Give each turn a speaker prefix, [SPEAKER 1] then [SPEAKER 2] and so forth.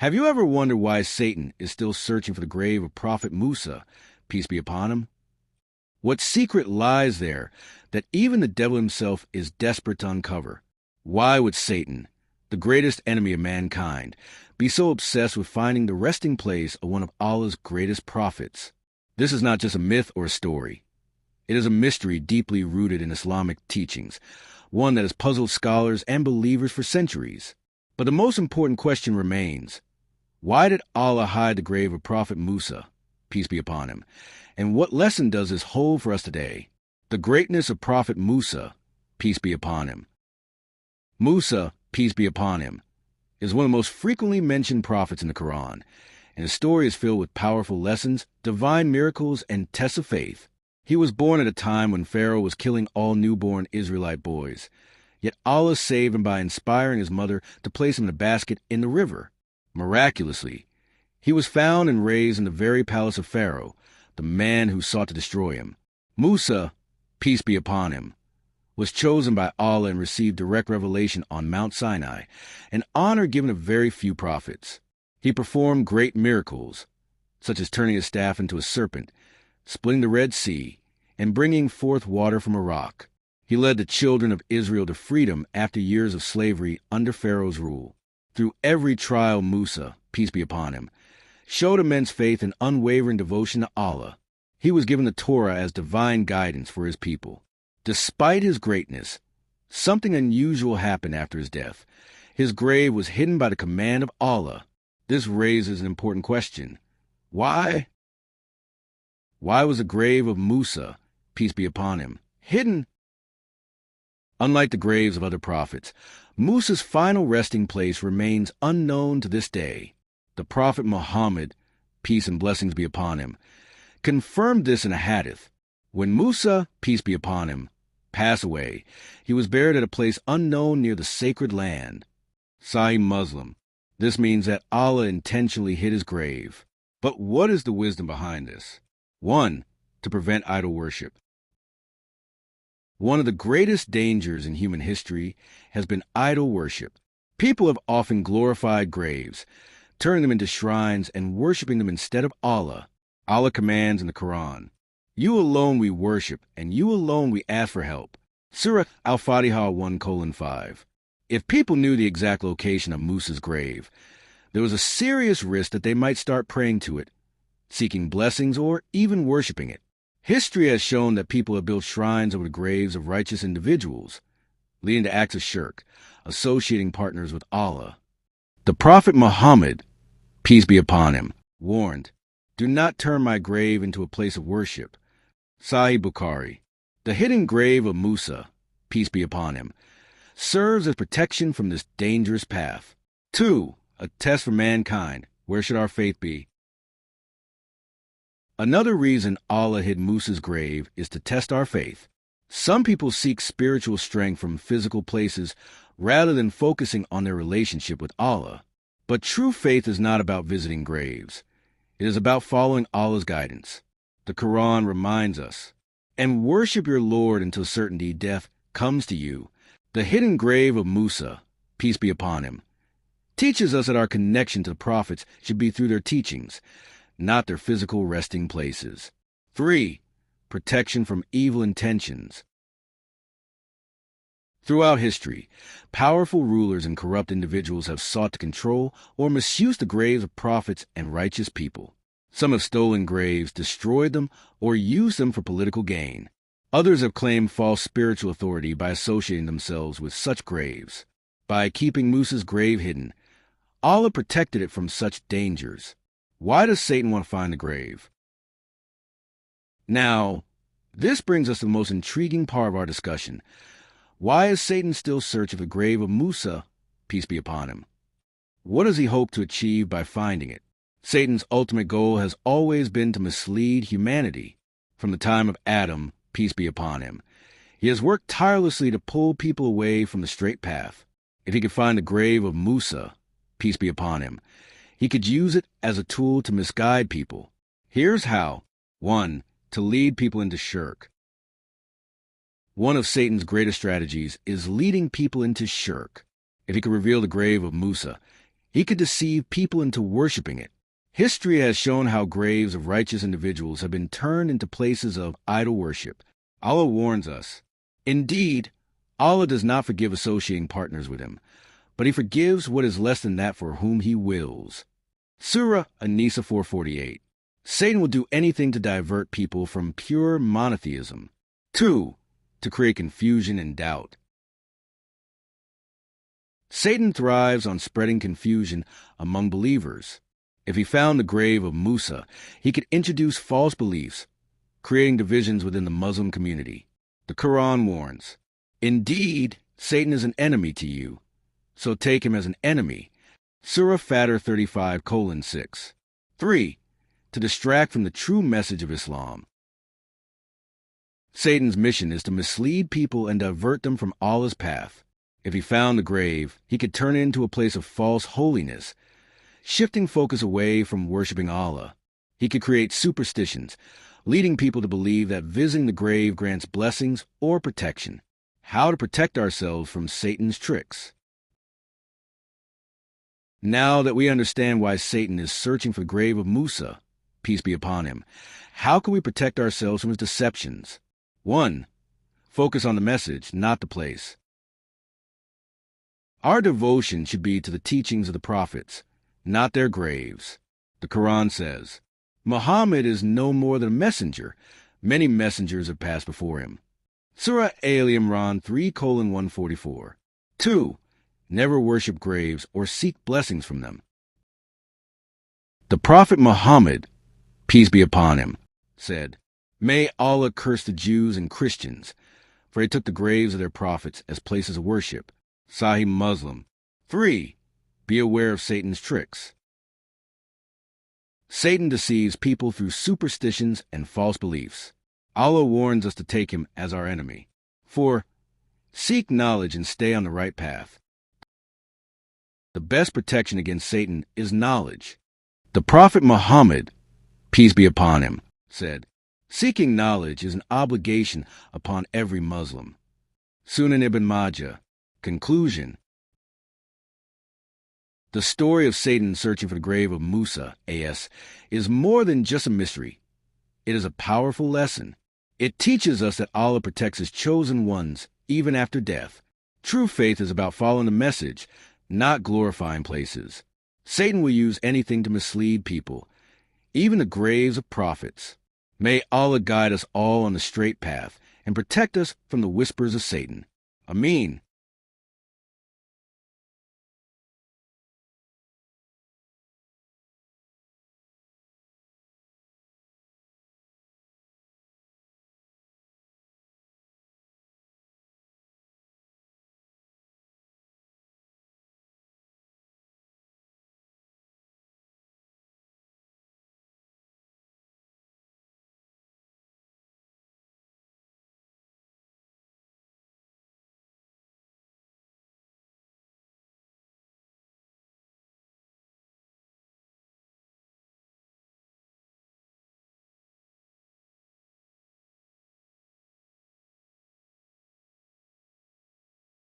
[SPEAKER 1] Have you ever wondered why Satan is still searching for the grave of Prophet Musa, peace be upon him? What secret lies there that even the devil himself is desperate to uncover? Why would Satan, the greatest enemy of mankind, be so obsessed with finding the resting place of one of Allah's greatest prophets? This is not just a myth or a story. It is a mystery deeply rooted in Islamic teachings, one that has puzzled scholars and believers for centuries. But the most important question remains: why did Allah hide the grave of Prophet Musa, peace be upon him? And what lesson does this hold for us today? The greatness of Prophet Musa, peace be upon him. Musa, peace be upon him, is one of the most frequently mentioned prophets in the Quran, and his story is filled with powerful lessons, divine miracles, and tests of faith. He was born at a time when Pharaoh was killing all newborn Israelite boys, yet Allah saved him by inspiring his mother to place him in a basket in the river. Miraculously, he was found and raised in the very palace of Pharaoh, the man who sought to destroy him. Musa, peace be upon him, was chosen by Allah and received direct revelation on Mount Sinai, an honor given to very few prophets. He performed great miracles, such as turning his staff into a serpent, splitting the Red Sea, and bringing forth water from a rock. He led the children of Israel to freedom after years of slavery under Pharaoh's rule. Through every trial, Musa, peace be upon him, showed immense faith and unwavering devotion to Allah. He was given the Torah as divine guidance for his people. Despite his greatness, something unusual happened after his death. His grave was hidden by the command of Allah. This raises an important question. Why? Why was the grave of Musa, peace be upon him, hidden? Unlike the graves of other prophets, Musa's final resting place remains unknown to this day. The Prophet Muhammad, peace and blessings be upon him, confirmed this in a hadith. When Musa, peace be upon him, passed away, he was buried at a place unknown near the sacred land. Sahih Muslim. This means that Allah intentionally hid his grave. But what is the wisdom behind this? 1. To prevent idol worship. One of the greatest dangers in human history has been idol worship. People have often glorified graves, turning them into shrines and worshiping them instead of Allah. Allah commands in the Quran, "You alone we worship, and you alone we ask for help." Surah Al-Fatiha 1:5. If people knew the exact location of Musa's grave, there was a serious risk that they might start praying to it, seeking blessings, or even worshiping it. History has shown that people have built shrines over the graves of righteous individuals, leading to acts of shirk, associating partners with Allah. The Prophet Muhammad, peace be upon him, warned, "Do not turn my grave into a place of worship." Sahih Bukhari. The hidden grave of Musa, peace be upon him, serves as protection from this dangerous path. 2. A test for mankind. Where should our faith be? Another reason Allah hid Musa's grave is to test our faith. Some people seek spiritual strength from physical places rather than focusing on their relationship with Allah. But true faith is not about visiting graves. It is about following Allah's guidance. The Quran reminds us, "And worship your Lord until certainty death comes to you." The hidden grave of Musa, peace be upon him, teaches us that our connection to the prophets should be through their teachings, not their physical resting places. 3. Protection from evil intentions. Throughout history, powerful rulers and corrupt individuals have sought to control or misuse the graves of prophets and righteous people. Some have stolen graves, destroyed them, or used them for political gain. Others have claimed false spiritual authority by associating themselves with such graves. By keeping Musa's grave hidden, Allah protected it from such dangers. Why does Satan want to find the grave? Now, this brings us to the most intriguing part of our discussion. Why is Satan still searching for the grave of Musa, peace be upon him? What does he hope to achieve by finding it? Satan's ultimate goal has always been to mislead humanity. From the time of Adam, peace be upon him, he has worked tirelessly to pull people away from the straight path. If he could find the grave of Musa, peace be upon him, he could use it as a tool to misguide people. Here's how. 1. To lead people into shirk. One of Satan's greatest strategies is leading people into shirk. If he could reveal the grave of Musa, He could deceive people into worshiping it. History has shown how graves of righteous individuals have been turned into places of idol worship. Allah warns us. Indeed, Allah does not forgive associating partners with him, but he forgives what is less than that for whom he wills. Surah An-Nisa 4:48. Satan will do anything to divert people from pure monotheism. 2. To create confusion and doubt. Satan thrives on spreading confusion among believers. If he found the grave of Musa, he could introduce false beliefs, creating divisions within the Muslim community. The Quran warns, "Indeed, Satan is an enemy to you, so take him as an enemy." Surah Fatir 35:6. 3. To distract from the true message of Islam. Satan's mission is to mislead people and divert them from Allah's path. If he found the grave, he could turn it into a place of false holiness, shifting focus away from worshiping Allah. He could create superstitions, leading people to believe that visiting the grave grants blessings or protection. How to protect ourselves from Satan's tricks. Now that we understand why Satan is searching for the grave of Musa, peace be upon him, how can we protect ourselves from his deceptions? 1. Focus on the message, not the place. Our devotion should be to the teachings of the prophets, not their graves. The Quran says, "Muhammad is no more than a messenger. Many messengers have passed before him." Surah Al Imran 3:144. 2. Never worship graves or seek blessings from them. The Prophet Muhammad, peace be upon him, said, "May Allah curse the Jews and Christians, for they took the graves of their prophets as places of worship." Sahih Muslim. 3. Be aware of Satan's tricks. Satan deceives people through superstitions and false beliefs. Allah warns us to take him as our enemy. 4. Seek knowledge and stay on the right path. The best protection against Satan is knowledge. The Prophet Muhammad, peace be upon him, said, "Seeking knowledge is an obligation upon every Muslim." Sunan Ibn Majah. Conclusion. The story of Satan searching for the grave of Musa, A.S., is more than just a mystery. It is a powerful lesson. It teaches us that Allah protects his chosen ones, even after death. True faith is about following the message, not glorifying places. Satan will use anything to mislead people, even the graves of prophets. May Allah guide us all on the straight path and protect us from the whispers of Satan. Ameen.